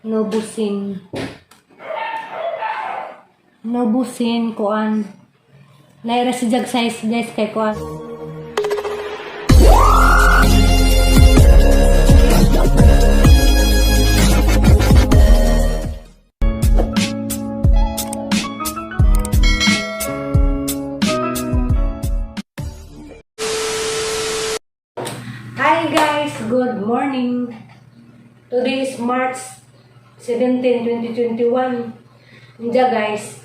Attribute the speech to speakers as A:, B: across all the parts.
A: Nobusin. Nobusin kuan. Naira si jag size guys kay kuan. Hi guys, good morning. Today is March 17, 2021. Nja guys,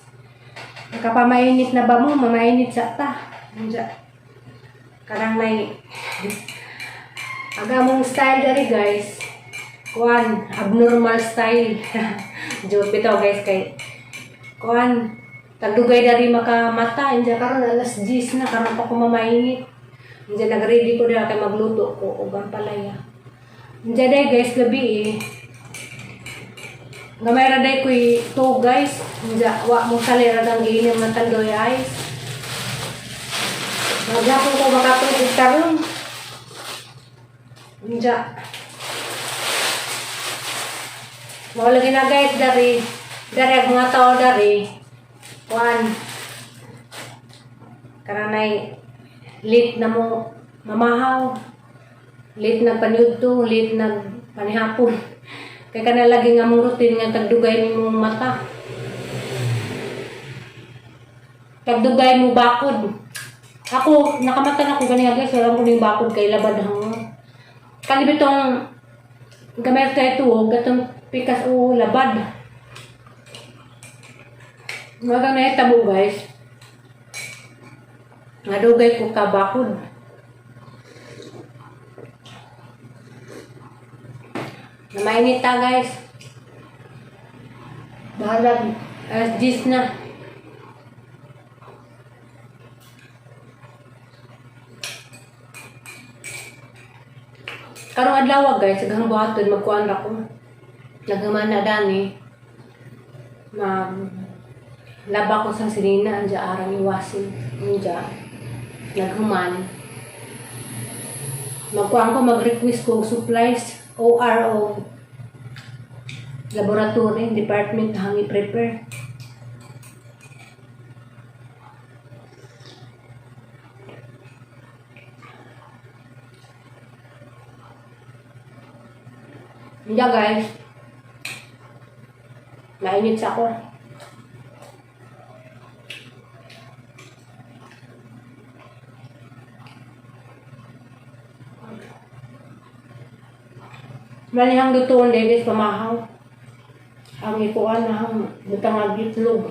A: nakapamainit na ba mo? Mamainit sa ta. Nja. Karang may agamong style dari guys. Kuan, abnormal style. Joke bitaw guys kay kuan, tagdugay dari makamata. Nja karon alas 10 na karon pa ko mamainit. Nja nag-ready ko dira kay magluto ko og ang palaya. Nja day guys gabi gamay ra day koy to guys. Nja wa mo salira dang giinom ng tandoy ice. Magyapon ko makatulog karon. Nja. Mo lagi na guys dari ang mga tao dari. Kuan. Karanay late na mo mamahaw, late na panyudto, late na panihapon. Kaya ka na lagi nga mong routine nga tagdugay ni mong mata. Tagdugay mo bakod. Ako, nakamata na ko ganyan guys, alam ko yung bakod kay labad hang. Kalibitong gamay kay tuwog, gatong pikas o labad. Magang nahitabo guys. Nadugay ko kabakod. Namainit ta guys. Bahalag alas 10 na. Karong adlaw guys, agang buhaton magkuan ra ko. Naghuman na dani. Laba ko sa sinina anja arang iwasin. Anja naghuman. Magkuhan ko mag-request ko supplies ORO laboratory department hangi prepare. Anja guys. Nainit sa ako. Mali hang lutuon guys pamahaw. Ang ikuan na hang butang agitlog.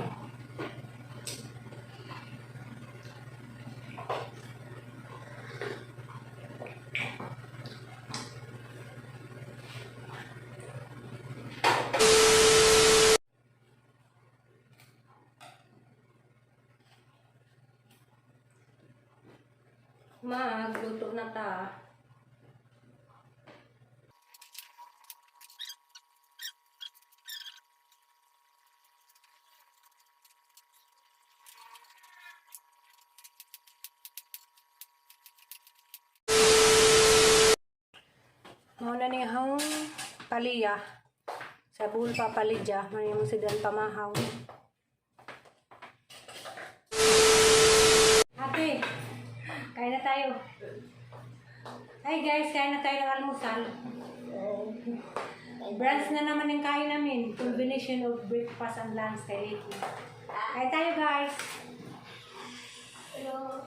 A: Magluto na ta. Muna ni hang paliya. Sa bull papalidya. Mani mo sidan pamahaw. Ate, kain na tayo. Hi guys, kain na tayo ng almusal. Brunch na naman yung kain namin. Combination of breakfast and lunch kay Ricky. Kain tayo guys. Hello.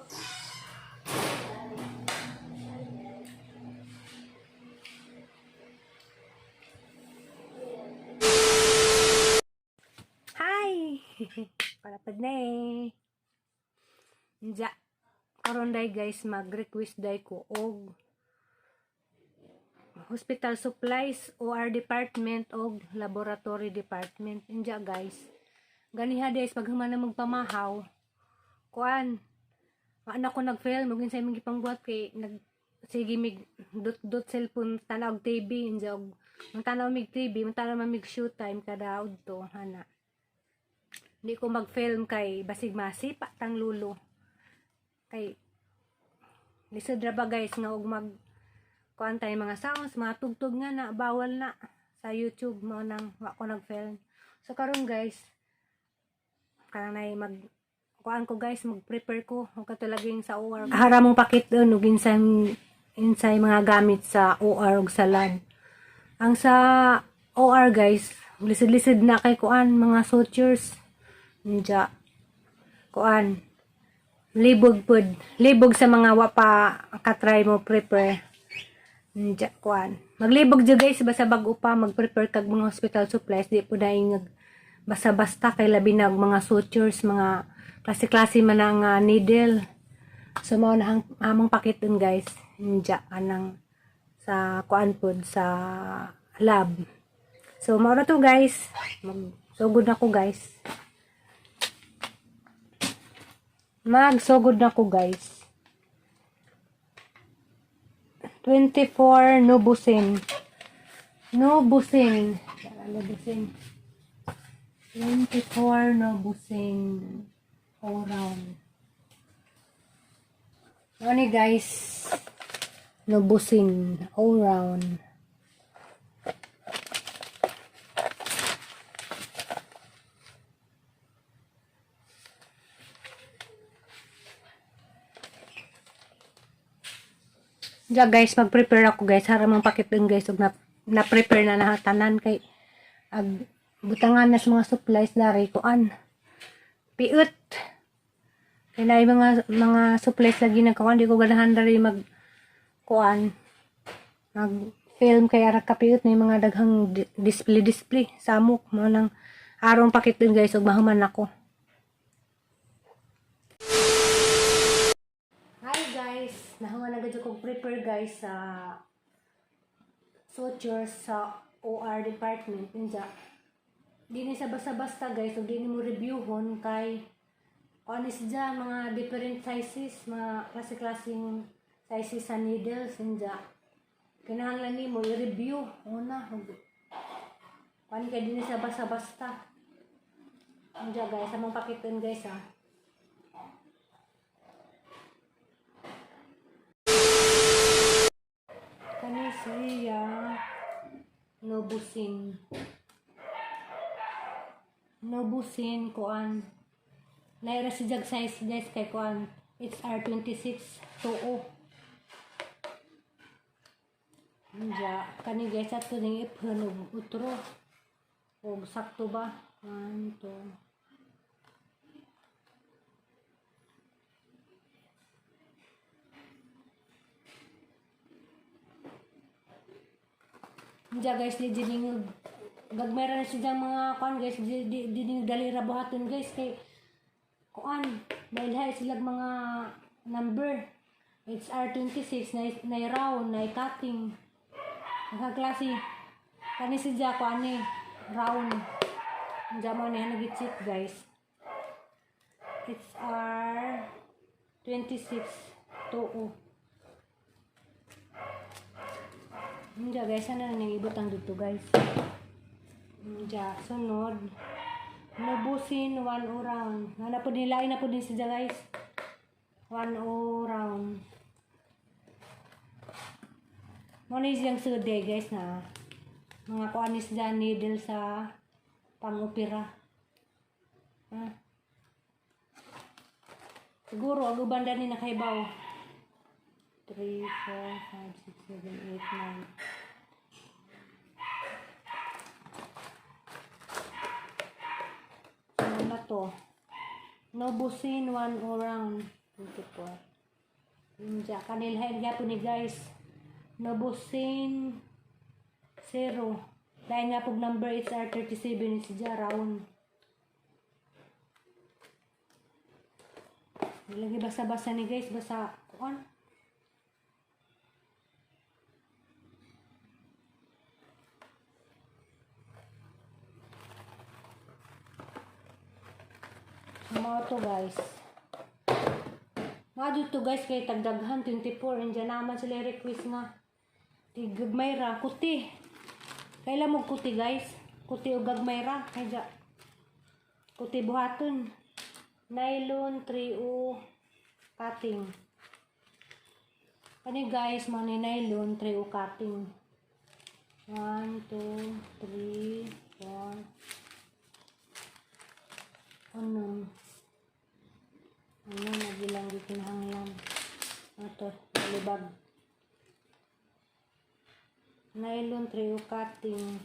A: Palapad na eh. Nja. Karon day guys, mag-request day ko og hospital supplies, OR department og laboratory department. Nja guys. Ganiha guys, pag humana magpamahaw. Kuan. Anak ko nag-fail. Mugin sa imong gipangbuhat kay sige mig dot cellphone tanaw og TV. Nja og tanaw mig TV, tanaw mig shoot time kada udto. Hana. Hindi ko mag-film kay basig masipa tang lulo. Kay lisod ra ba guys nga og mag kuan tay mga sounds, mga tugtog nga na bawal na sa YouTube mo nang wa ko nag-film. So karon guys, kanang mag kuan ko guys, mag-prepare ko og katulaging sa OR. Hara mong pakit doon ug insay mga gamit sa OR ug sa LAN. Ang sa OR guys, lisid-lisid na kay kuan mga sutures. Nja kuan libog sa mga wa pa katry mo prepare. Nja kuan maglibog jud guys basta bag-o pa mag-prepare kag mga hospital supplies, di po daing basta-basta kay labi na mga sutures, mga klase-klase man ang needle. So mao na among pakit dun guys. Nja anang sa kuan pod sa lab. So mao na to guys. Magsugod na ko guys. Magsugod na ko guys. 24 Nubusin. 24 Nubusin all round. Ano guys? Nubusin all round. Diya guys, mag-prepare ako guys. Hara mang pakit din guys. Ug na-prepare na tanan kay butangan na sa mga supplies dari kuan. Piut. Kaya na mga supplies lagi nagkuhan. Di ko ganahan dari kuan. Mag-film kaya kapiut na yung mga daghang display. Samok. Mga nang arong pakit din guys. Ug mahuman ako. Nahuman na gadyo kong prepare guys sa sutures sa OR department. Ninja. Di ni sa basta-basta guys. O di ni mo reviewon kay honest dyan mga different sizes. Mga klase-klaseng sizes sa needles. Ninja. Kinahanglan ni mo i-review. Una. Kani kay di ni sa basta-basta. Ninja guys. Amang pakitin guys ha. Kani siya Nubusin kuan. Naira si jag size guys kay kuan. It's R26 2O. Nja kani guys ato ning ipon og utro. Og sakto ba? 1 2 Diya guys, di gagmera na siya mga kuan guys, di dalira buhaton guys kay kuan dahil hay sila mga number. It's R26 na round, na cutting. Nakaklase kani siya kuan ni round. Diya mo na nagit-check guys. It's R26 2O. Diya guys, ano na nang ibutang dito guys. Diya, sunod. Nubusin 1 round. Nana po nilain na po din siya guys. 1 round. Muna siyang sude guys na mga kuanis dyan needle sa pang-opera. Siguro, agubanda ni nakaibaw. 3, 4, 5, 6, 7, 8, 9. Ano na to? Nubusin 1 round. 24. Diya, kanilhain nga po ni guys. Nubusin 0. Dahil nga po number is R37 is dya round. Lagi basa-basa ni guys. Basa kuan. Mga to guys. Mga to guys kay tagdaghan 24. Indiyan naman sila request nga. Tigagmayra. Kuti. Kailan mo kuti guys. Kuti o gagmayra. Kaya kuti buhaton. Nylon 3O cutting. Kani guys. Mga nylon 3O cutting. 1, 2, 3, 4. Ano? Nagilang di kinahanglan. Ito, malibag. Nylon 3O cutting.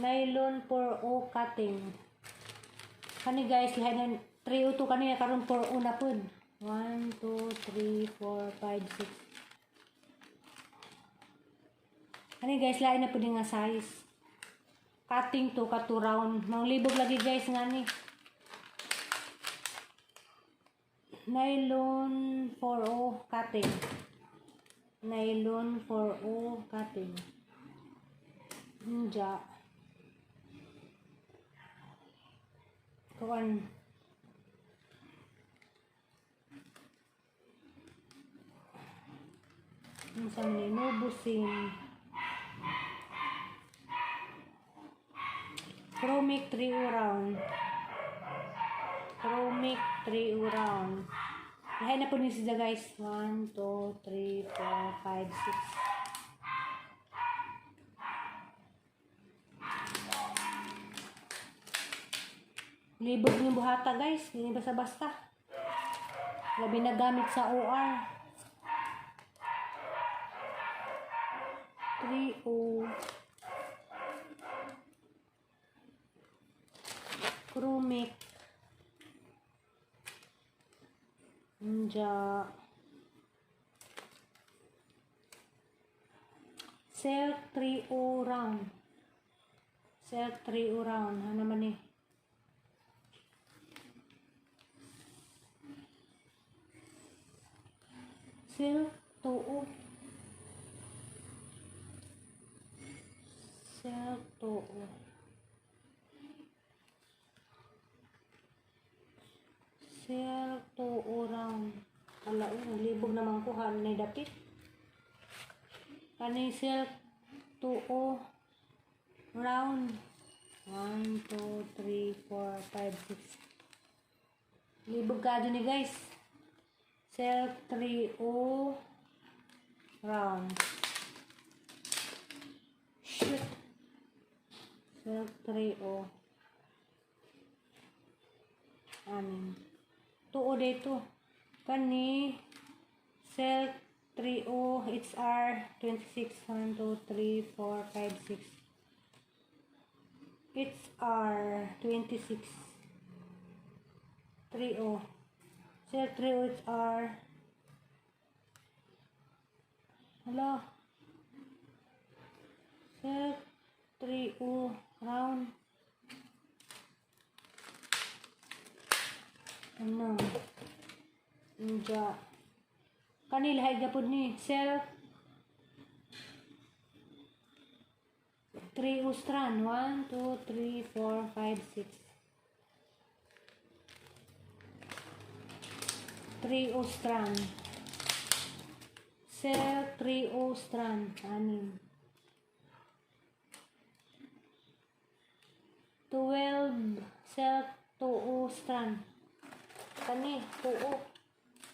A: Nylon 4O cutting. Kani guys, lahat na 3O to kanina karon 4O na pud. 1, 2, 3, 4, 5, 6. Kani guys, lain na pud nga size. Cutting to ka 2 round. Manglibog lagi guys ngani. Nylon 4O cutting. Nylon 4O cutting. Ninja. Kuan. Minsan ni nubusin. Chromic 3O round. Chromic 3O round. Lahat na po niyo siya guys. 1, 2, 3, 4, 5, 6. Libog yung buhata guys. Hindi basta-basta. Labi na gamit sa OR. 3O. Chromic. Ninja. Silk 3O round. Silk 3O round. Ano naman eh. Silk 2O. Silk 2O. Silk 2O round. Wala yun. Libog naman ko. Hanay dapit. Kani silk 2O round. 1, 2, 3, 4, 5, 6. Libog ka dyan eh guys. Silk 3O round. Shoot. Silk 3O. Anin. 2O dito. Kani silk 3O HR 26. 1, 2, 3, 4, 5, 6. HR 26. 3O. Silk 3O HR. Hello. Silk 3O round. Ano? Ninja. Kanil hay gapod ni silk 3O strand. 1, 2, 3, 4, 5, 6. 3O strand. Silk 3O strand. Anim. 12 silk 2O strand. Kani 2O.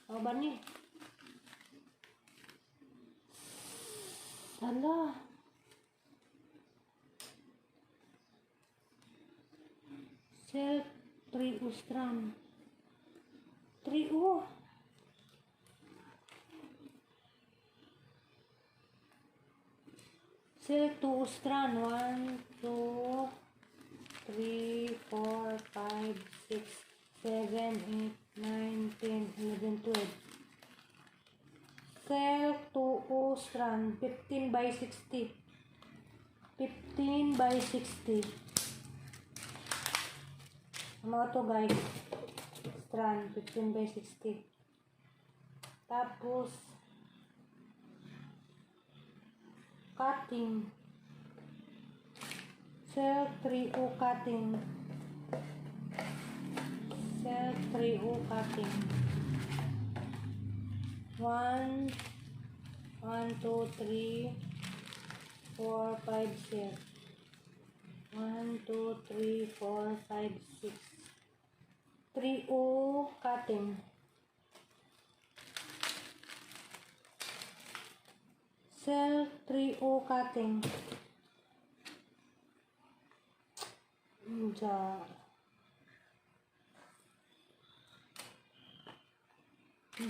A: O ba ni? Hala. Silk 3O strand. 3O. Silk 2O strand. 1, 2, 3, 4, 5, 6, 7, 8, 9, 10, 11, 12. Silk 2O strand. 15 by 60. 15 by 60. Ano to guys? Strand. 15 by 60. Tapos cutting. Silk 3O cutting. Silk 3O cutting. 1, 2, 3, 4, 5, 6. 1, 2, 3, 4, 5, 6. 3O cutting. Cell 3O cutting.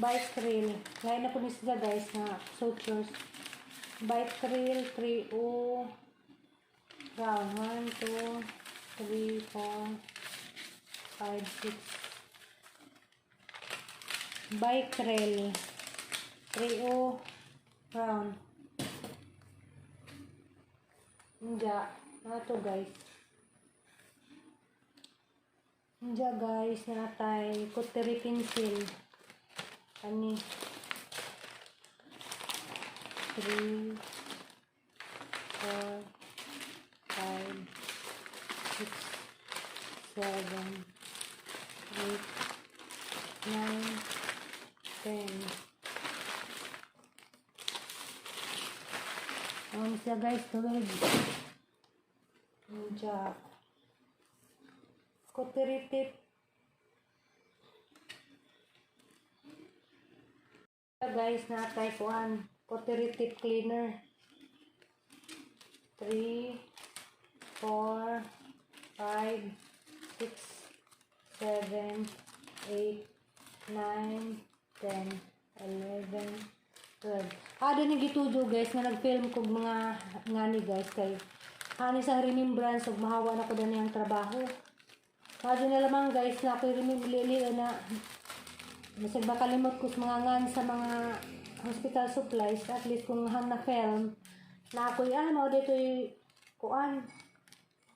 A: Bike reel. Lain na po ni sila guys na sutures. Bike reel 3O. Round 1, 2, 3, 4, 5, 6. Bike reel 3O. Round. Ano to guys? Guys, natay cutlery pencil. Ani 3, 4, 5, 6, 7, 8, 9, 10. Siya guys, tulad. Cutlery tip. Guys, natay kuan cutlery tip cleaner. 3, 4, 5, 6, 7, 8, 9, 10, 11, 12. Doon yung gitudo guys nga nag-film kog mga ngani guys kay sa remembrance og mahawa na ko din yung trabaho. Doon na lamang guys na ako remember na masig makalimot ko sa mga ngan sa mga hospital supplies, at least kung hang na film na ako'y dito yung kuan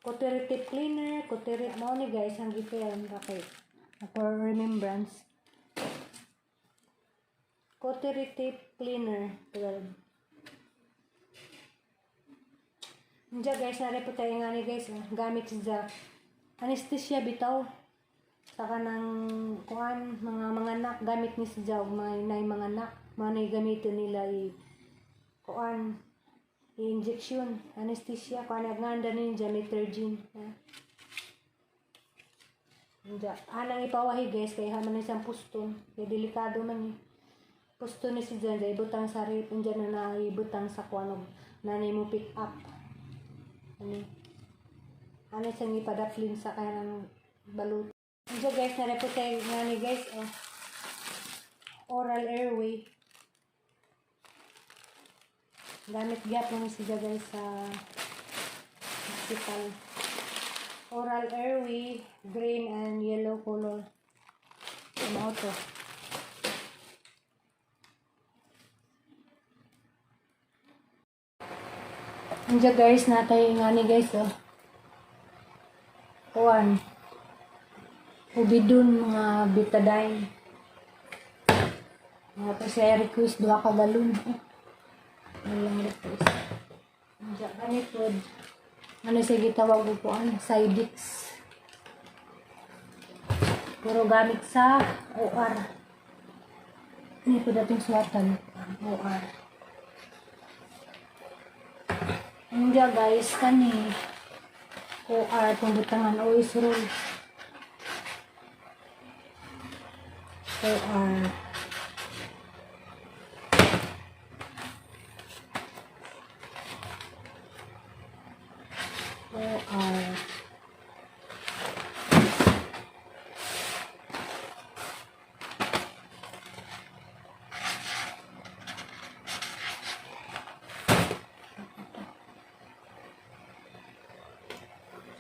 A: cutlery tip cleaner, cutlery mo ni guys ang gi-film okay for remembrance. Cutlery tip cleaner 12. Guys, nari po tayo nga ni guys gamit sa anesthesia bitaw saka ng kuan mga anak gamit ni si Jaw mga anak manay gamitin nila kuan injection anesthesia kuan nagnganda ninja metergine anang ipawahi guys kay haman isang puston kay delikado man puston ni si Jaw ibutang sa rip indyan na ibutang sa kuan nanay mo pick up ano siyang ipadaplin sa kanang balut. So guys, narepotay nga ni guys, oral airway. Gamit gap lang siya guys sa hospital. Oral airway, green and yellow color. Ano to? Andiyan guys, natay nga ni guys, kuwan. Ubidun mga betadine. Tapos siya request 2 ka galon. Walang request. Diyan ganito. Ano siya gitawag po Sidix. Puro gamit sa OR. Ini po dating suwatan. OR. Diyan guys, kani OR pembutangan OIS rule. OR.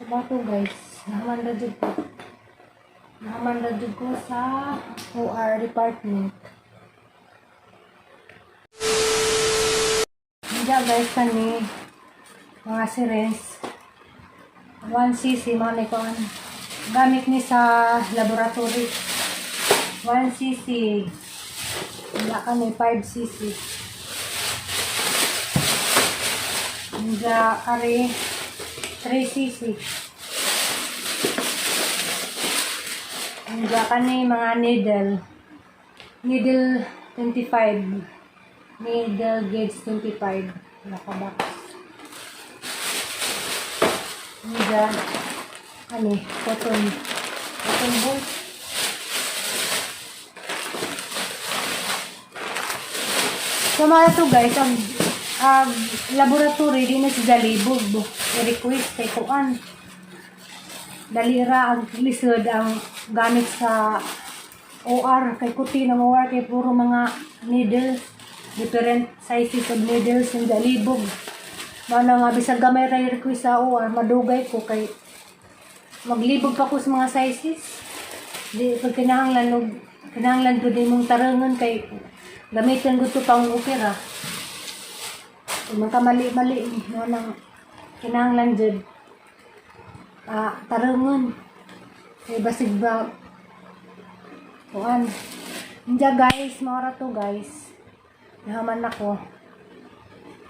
A: Bato guys, nahamanda dyan ko sa OR department. Diyan guys kani mga syringe 1cc mga nikoan gamit ni sa laboratory 1cc wala kani 5cc diyan kari 3cc. Diyan kani mga needle 25, needle gauge 25 nakabox. Diyan cotton ball. So mga ito guys, laboratory di na siya libog i-request kay kuan dalira ang lisod ang gamit sa OR kay kuti ng OR kay puro mga needles different sizes of needles yung dalibog mana nga bisag gamay ra request sa OR madugay ko kay maglibog pa ko sa mga sizes di pag kinahanglan ko din mong tarangan kay gamitin ko to pang opera kung magkamali-mali mo nang kinahanglan dyan tarangan kay basig ba kuan Inja guys, maura to guys. Nahaman ako.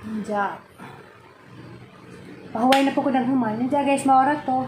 A: Inja. Pahuway na po ko naghuman. Inja guys, maura to.